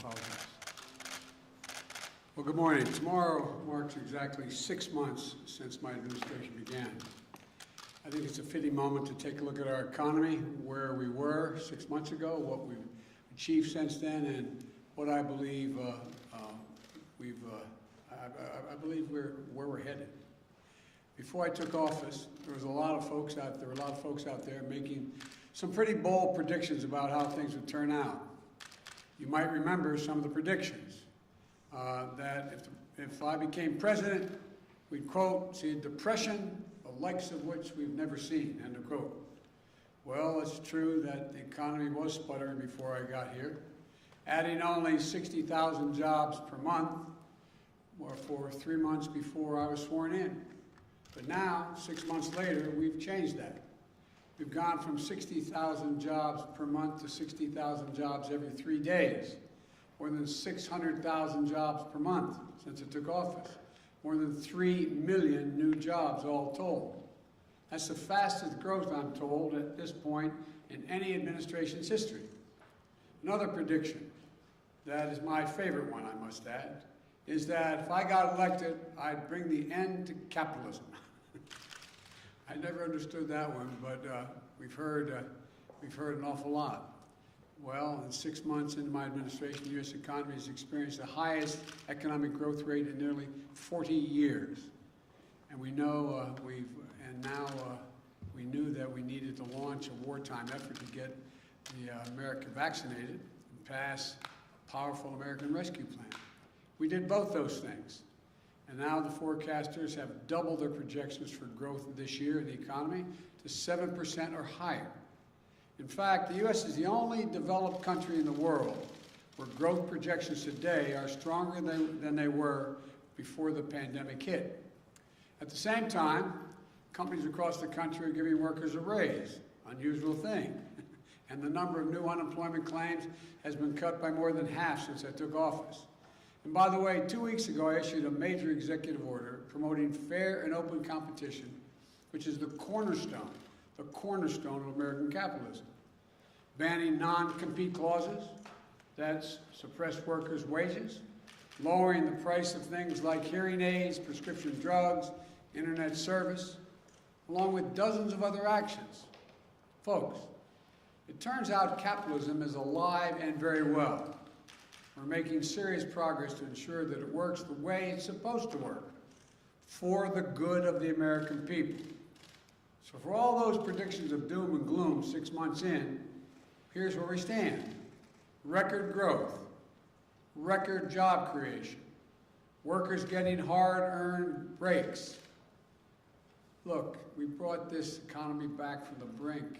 apologize. Well, good morning. Tomorrow marks exactly 6 months since my administration began. I think it's a fitting moment to take a look at our economy, where we were 6 months ago, what we've achieved since then, and what I believe I believe where we're headed. Before I took office, there were a lot of folks out there making some pretty bold predictions about how things would turn out. You might remember some of the predictions that if I became president, we'd, quote, see a depression, the likes of which we've never seen, end of quote. Well, it's true that the economy was sputtering before I got here, adding only 60,000 jobs per month for 3 months before I was sworn in. But now, 6 months later, we've changed that. We've gone from 60,000 jobs per month to 60,000 jobs every 3 days, more than 600,000 jobs per month since I took office, more than 3 million new jobs all told. That's the fastest growth, I'm told, at this point in any administration's history. Another prediction, that is my favorite one, I must add, is that if I got elected, I'd bring the end to capitalism. I never understood that one, but we've heard an awful lot. Well, in 6 months into my administration, the U.S. economy has experienced the highest economic growth rate in nearly 40 years. And we know we knew that we needed to launch a wartime effort to get America vaccinated and pass a powerful American Rescue Plan. We did both those things. And now the forecasters have doubled their projections for growth this year in the economy to 7% or higher. In fact, the U.S. is the only developed country in the world where growth projections today are stronger than they were before the pandemic hit. At the same time, companies across the country are giving workers a raise, unusual thing. And the number of new unemployment claims has been cut by more than half since I took office. And by the way, 2 weeks ago, I issued a major executive order promoting fair and open competition, which is the cornerstone of American capitalism. Banning non-compete clauses that suppress workers' wages, lowering the price of things like hearing aids, prescription drugs, internet service, along with dozens of other actions. Folks, it turns out capitalism is alive and very well. We're making serious progress to ensure that it works the way it's supposed to work, for the good of the American people. So for all those predictions of doom and gloom 6 months in, here's where we stand. Record growth, record job creation, workers getting hard-earned breaks. Look, we brought this economy back from the brink,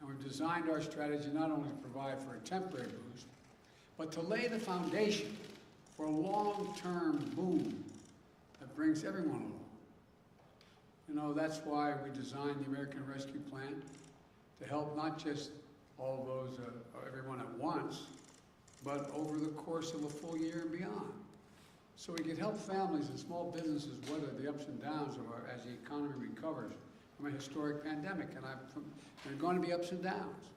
and we've designed our strategy not only to provide for a temporary boost, but to lay the foundation for a long-term boom that brings everyone along. You know, that's why we designed the American Rescue Plan, to help not just all those, everyone at once, but over the course of a full year and beyond. So we could help families and small businesses weather the ups and downs as the economy recovers from a historic pandemic, and there are going to be ups and downs.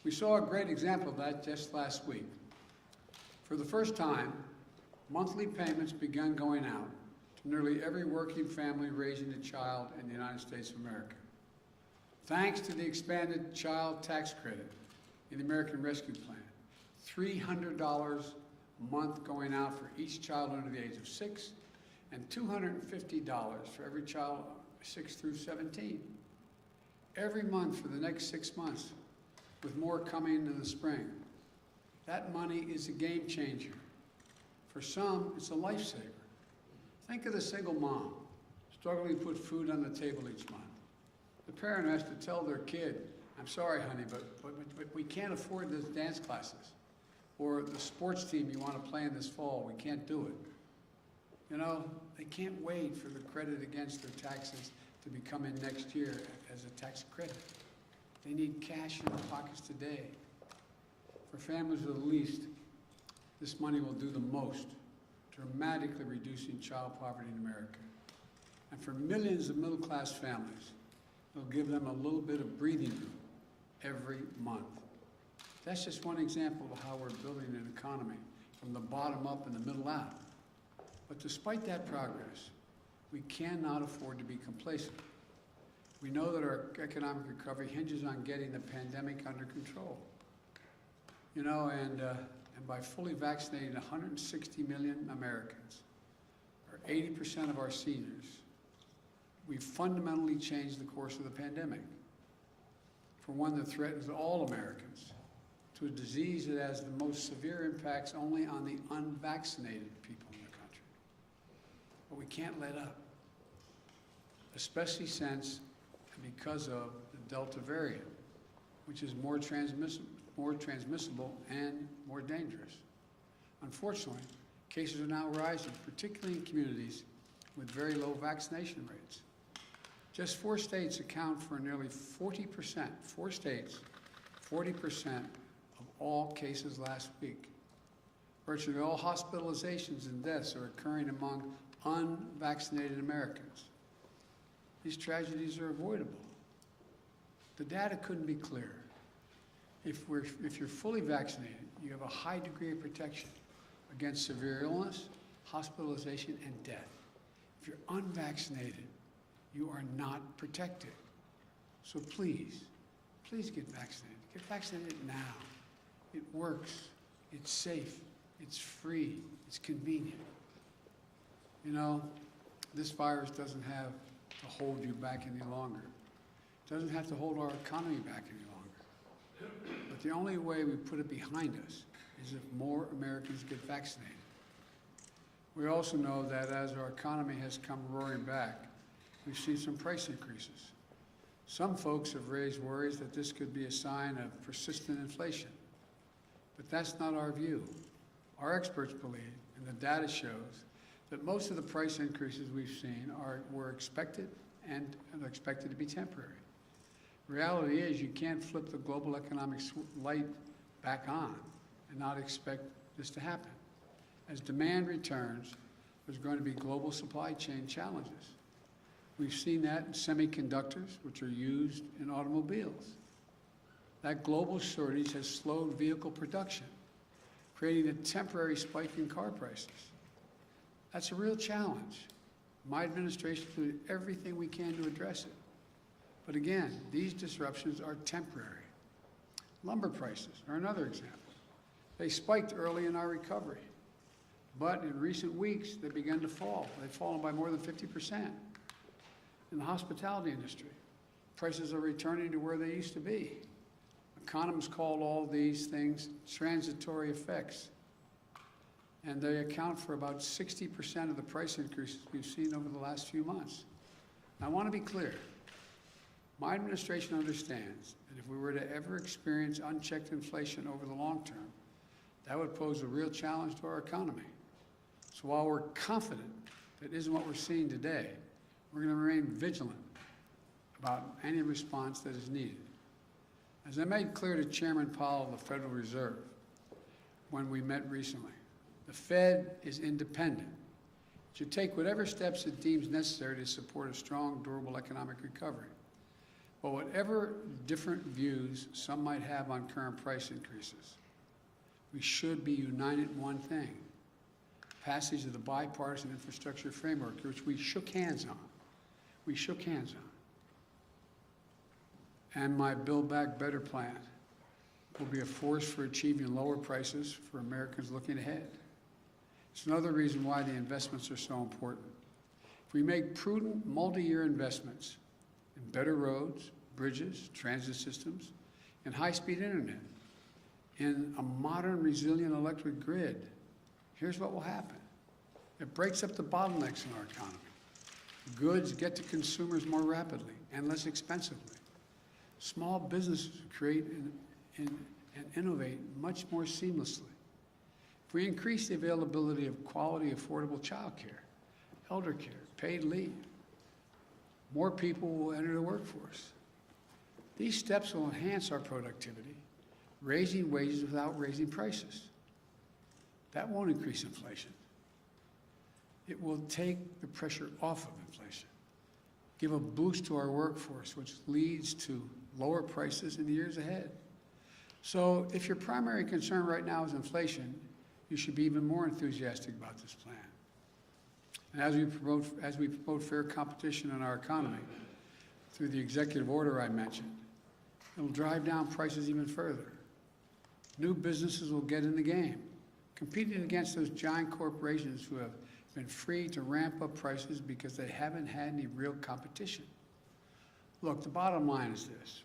We saw a great example of that just last week. For the first time, monthly payments began going out to nearly every working family raising a child in the United States of America. Thanks to the expanded child tax credit in the American Rescue Plan, $300 a month going out for each child under the age of 6, and $250 for every child 6 through 17. Every month for the next 6 months, with more coming in the spring. That money is a game changer. For some, it's a lifesaver. Think of the single mom struggling to put food on the table each month. The parent has to tell their kid, I'm sorry, honey, but we can't afford those dance classes. Or the sports team you want to play in this fall, we can't do it. You know, they can't wait for the credit against their taxes to be coming next year as a tax credit. They need cash in their pockets today. For families with the least, this money will do the most, dramatically reducing child poverty in America. And for millions of middle-class families, it'll give them a little bit of breathing room every month. That's just one example of how we're building an economy from the bottom up and the middle out. But despite that progress, we cannot afford to be complacent. We know that our economic recovery hinges on getting the pandemic under control. You know, and by fully vaccinating 160 million Americans, or 80% of our seniors, we've fundamentally changed the course of the pandemic from one that threatens all Americans to a disease that has the most severe impacts only on the unvaccinated people in the country. But we can't let up, especially since and because of the Delta variant, which is more transmissible and more dangerous. Unfortunately, cases are now rising, particularly in communities with very low vaccination rates. Just 4 states account for nearly 40%, 4 states, 40% of all cases last week. Virtually all hospitalizations and deaths are occurring among unvaccinated Americans. These tragedies are avoidable. The data couldn't be clearer. If you're fully vaccinated, you have a high degree of protection against severe illness, hospitalization, and death. If you're unvaccinated, you are not protected. So please, please get vaccinated. Get vaccinated now. It works, it's safe, it's free, it's convenient. You know, this virus doesn't have to hold you back any longer. It doesn't have to hold our economy back any longer. But the only way we put it behind us is if more Americans get vaccinated. We also know that as our economy has come roaring back, we've seen some price increases. Some folks have raised worries that this could be a sign of persistent inflation. But that's not our view. Our experts believe, and the data shows, that most of the price increases we've seen were expected and are expected to be temporary. Reality is you can't flip the global economic light back on and not expect this to happen. As demand returns, there's going to be global supply chain challenges. We've seen that in semiconductors, which are used in automobiles. That global shortage has slowed vehicle production, creating a temporary spike in car prices. That's a real challenge. My administration will do everything we can to address it. But again, these disruptions are temporary. Lumber prices are another example. They spiked early in our recovery, but in recent weeks, they began to fall. They've fallen by more than 50%. In the hospitality industry, prices are returning to where they used to be. Economists call all these things transitory effects, and they account for about 60% of the price increases we've seen over the last few months. Now, I want to be clear. My administration understands that if we were to ever experience unchecked inflation over the long term, that would pose a real challenge to our economy. So while we're confident that isn't what we're seeing today, we're going to remain vigilant about any response that is needed. As I made clear to Chairman Powell of the Federal Reserve when we met recently, the Fed is independent. It should take whatever steps it deems necessary to support a strong, durable economic recovery. But whatever different views some might have on current price increases, we should be united in one thing: passage of the bipartisan infrastructure framework, which we shook hands on. We shook hands on. And my Build Back Better plan will be a force for achieving lower prices for Americans looking ahead. It's another reason why the investments are so important. If we make prudent multi-year investments in better roads, bridges, transit systems, and high-speed internet, in a modern, resilient electric grid, here's what will happen. It breaks up the bottlenecks in our economy. Goods get to consumers more rapidly and less expensively. Small businesses create and innovate much more seamlessly. If we increase the availability of quality, affordable child care, elder care, paid leave, more people will enter the workforce. These steps will enhance our productivity, raising wages without raising prices. That won't increase inflation. It will take the pressure off of inflation, give a boost to our workforce, which leads to lower prices in the years ahead. So if your primary concern right now is inflation, you should be even more enthusiastic about this plan. And as we promote fair competition in our economy through the executive order I mentioned, it'll drive down prices even further. New businesses will get in the game, competing against those giant corporations who have been free to ramp up prices because they haven't had any real competition. Look, the bottom line is this.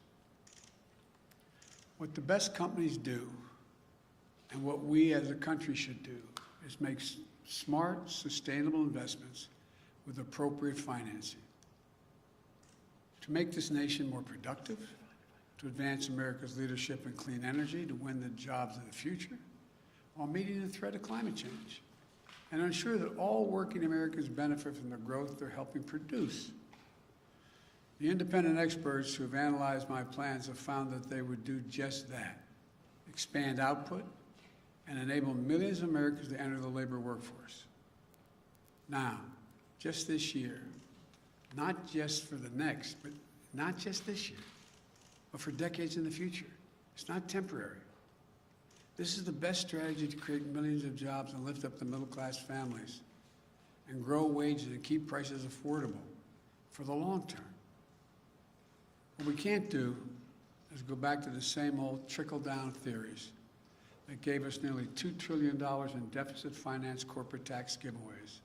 What the best companies do, and what we as a country should do, is make smart, sustainable investments with appropriate financing to make this nation more productive, to advance America's leadership in clean energy, to win the jobs of the future, while meeting the threat of climate change, and ensure that all working Americans benefit from the growth they're helping produce. The independent experts who have analyzed my plans have found that they would do just that, expand output, and enable millions of Americans to enter the labor workforce. Now, just this year, not just for the next, but not just this year, but for decades in the future. It's not temporary. This is the best strategy to create millions of jobs and lift up the middle-class families and grow wages and keep prices affordable for the long term. What we can't do is go back to the same old trickle-down theories that gave us nearly $2 trillion in deficit finance corporate tax giveaways.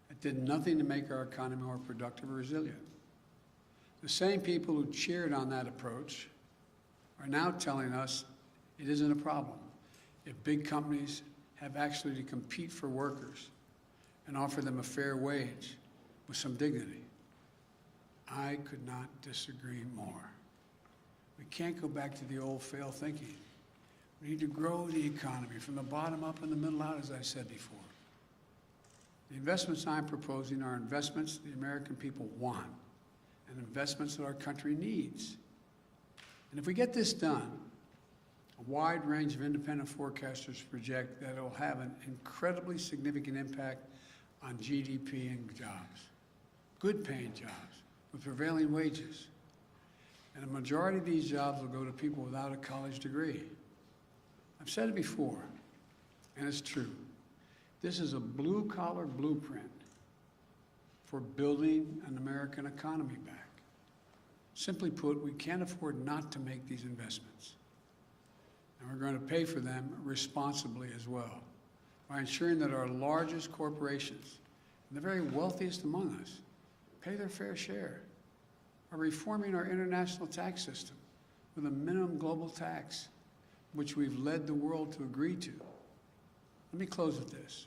It did nothing to make our economy more productive or resilient. The same people who cheered on that approach are now telling us it isn't a problem if big companies have actually to compete for workers and offer them a fair wage with some dignity. I could not disagree more. We can't go back to the old failed thinking. We need to grow the economy from the bottom up and the middle out, as I said before. The investments I'm proposing are investments the American people want and investments that our country needs. And if we get this done, a wide range of independent forecasters project that it will have an incredibly significant impact on GDP and jobs, good-paying jobs with prevailing wages. And a majority of these jobs will go to people without a college degree. I've said it before, and it's true. This is a blue-collar blueprint for building an American economy back. Simply put, we can't afford not to make these investments. And we're going to pay for them responsibly as well, by ensuring that our largest corporations and the very wealthiest among us pay their fair share, by reforming our international tax system with a minimum global tax, which we've led the world to agree to. Let me close with this.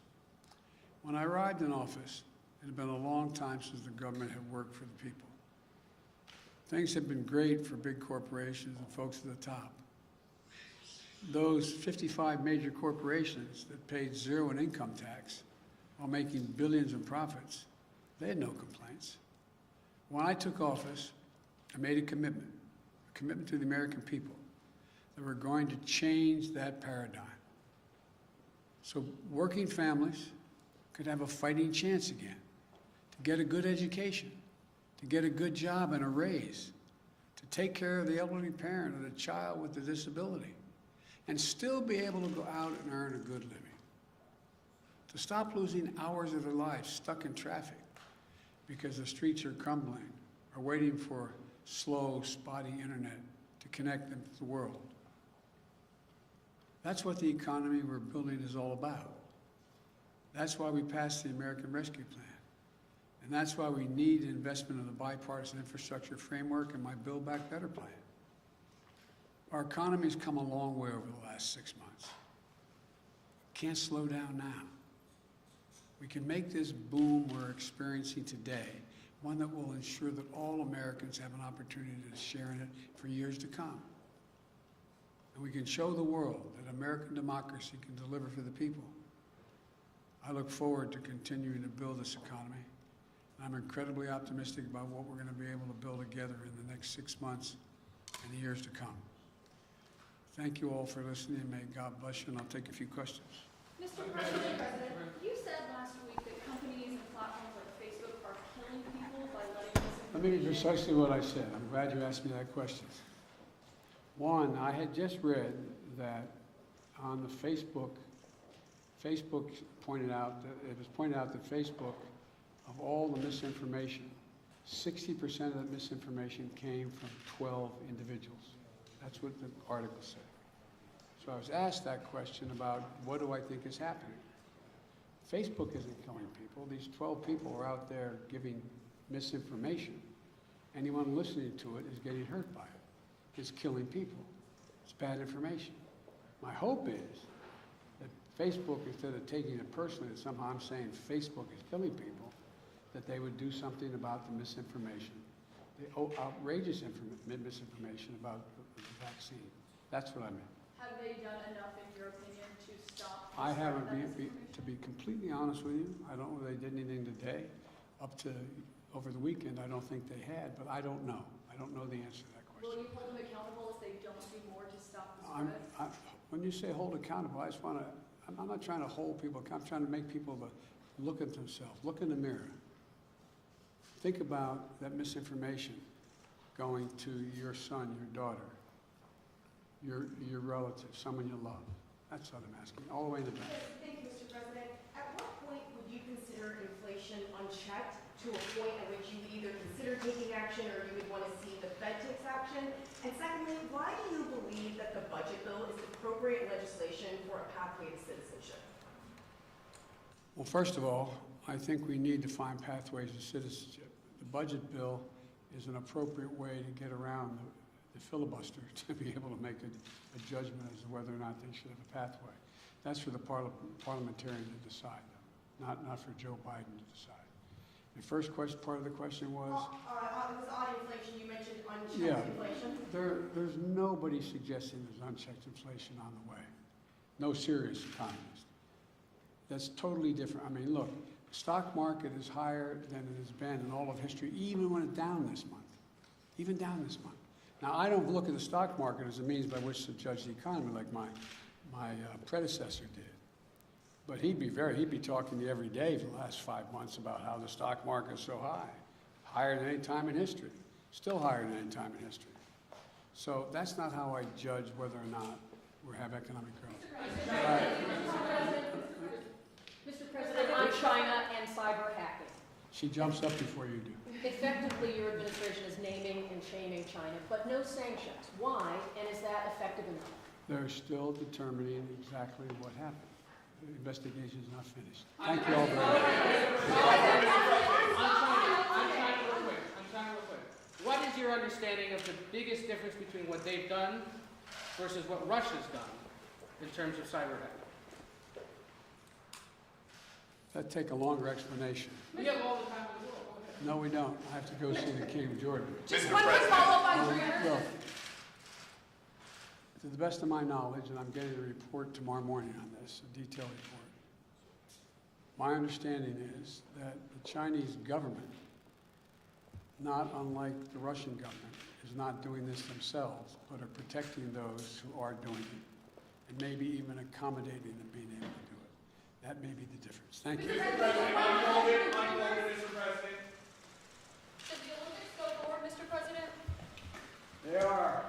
When I arrived in office, it had been a long time since the government had worked for the people. Things had been great for big corporations and folks at the top. Those 55 major corporations that paid zero in income tax while making billions in profits, they had no complaints. When I took office, I made a commitment to the American people, that we're going to change that paradigm. So working families could have a fighting chance again to get a good education, to get a good job and a raise, to take care of the elderly parent or the child with a disability, and still be able to go out and earn a good living. To stop losing hours of their lives stuck in traffic because the streets are crumbling or waiting for slow, spotty internet to connect them to the world. That's what the economy we're building is all about. That's why we passed the American Rescue Plan. And that's why we need investment in the bipartisan infrastructure framework and my Build Back Better plan. Our economy's come a long way over the last 6 months. Can't slow down now. We can make this boom we're experiencing today one that will ensure that all Americans have an opportunity to share in it for years to come. And we can show the world that American democracy can deliver for the people. I look forward to continuing to build this economy. And I'm incredibly optimistic about what we're going to be able to build together in the next 6 months and the years to come. Thank you all for listening, and may God bless you, and I'll take a few questions. Mr. President, you said last week that companies and platforms like Facebook are killing people by letting misinformation. Let me be precisely what I said. I'm glad you asked me that question. One, I had just read that on the Facebook pointed out, that it was pointed out that Facebook, of all the misinformation, 60% of the misinformation came from 12 individuals. That's what the article said. So I was asked that question about what do I think is happening. Facebook isn't killing people. These 12 people are out there giving misinformation. Anyone listening to it is getting hurt by it. It's killing people. It's bad information. My hope is that Facebook, instead of taking it personally, that somehow I'm saying Facebook is killing people, that they would do something about the misinformation, the outrageous misinformation about the vaccine. That's what I meant. Have they done enough, in your opinion, to stop? I haven't, that to be completely honest with you, I don't know if they did anything today. Up to over the weekend, I don't think they had, but I don't know. I don't know the answer to that question. Will you hold them accountable if they don't do more to stop the spread? When you say hold accountable, I just want to, I'm not trying to hold people accountable. I'm trying to make people look at themselves, look in the mirror. Think about that misinformation going to your son, your daughter, your relative, someone you love. That's what I'm asking, all the way in the back. Thank you, Mr. President. At what point would you consider inflation unchecked to a point at which you would either consider taking action or you would want to see the Fed takes action? And secondly, why do you believe that the budget bill is appropriate legislation for a pathway to citizenship? Well, first of all, I think we need to find pathways to citizenship. The budget bill is an appropriate way to get around the filibuster, to be able to make a judgment as to whether or not they should have a pathway. That's for the parliamentarian to decide, not for Joe Biden to decide. The first part of the question was? It was on inflation. You mentioned unchecked inflation. There's nobody suggesting there's unchecked inflation on the way. No serious economist. That's totally different. I mean, look, the stock market is higher than it has been in all of history, even when it's down this month. Even down this month. Now, I don't look at the stock market as a means by which to judge the economy like my predecessor did. But he'd be talking to you every day for the last 5 months about how the stock market is so high, higher than any time in history, still higher than any time in history. So that's not how I judge whether or not we have economic growth. Mr. President, on China and cyber hacking. She jumps up before you do. Effectively, your administration is naming and shaming China, but no sanctions. Why, and is that effective enough? They're still determining exactly what happened. The investigation is not finished. Thank you all very much. I'm trying real quick. What is your understanding of the biggest difference between what they've done versus what Russia's done in terms of cyber hacking? That'd take a longer explanation. We have all the time in the world. Go ahead. No, we don't. I have to go see the King of Jordan. Just one quick follow-up on Well, to the best of my knowledge, and I'm getting a report tomorrow morning on this, a detailed report, my understanding is that the Chinese government, not unlike the Russian government, is not doing this themselves, but are protecting those who are doing it, and maybe even accommodating them being able to do it. That may be the difference. Thank you. Mr. President, Mr. President. Should the Olympics go forward, Mr. President? They are.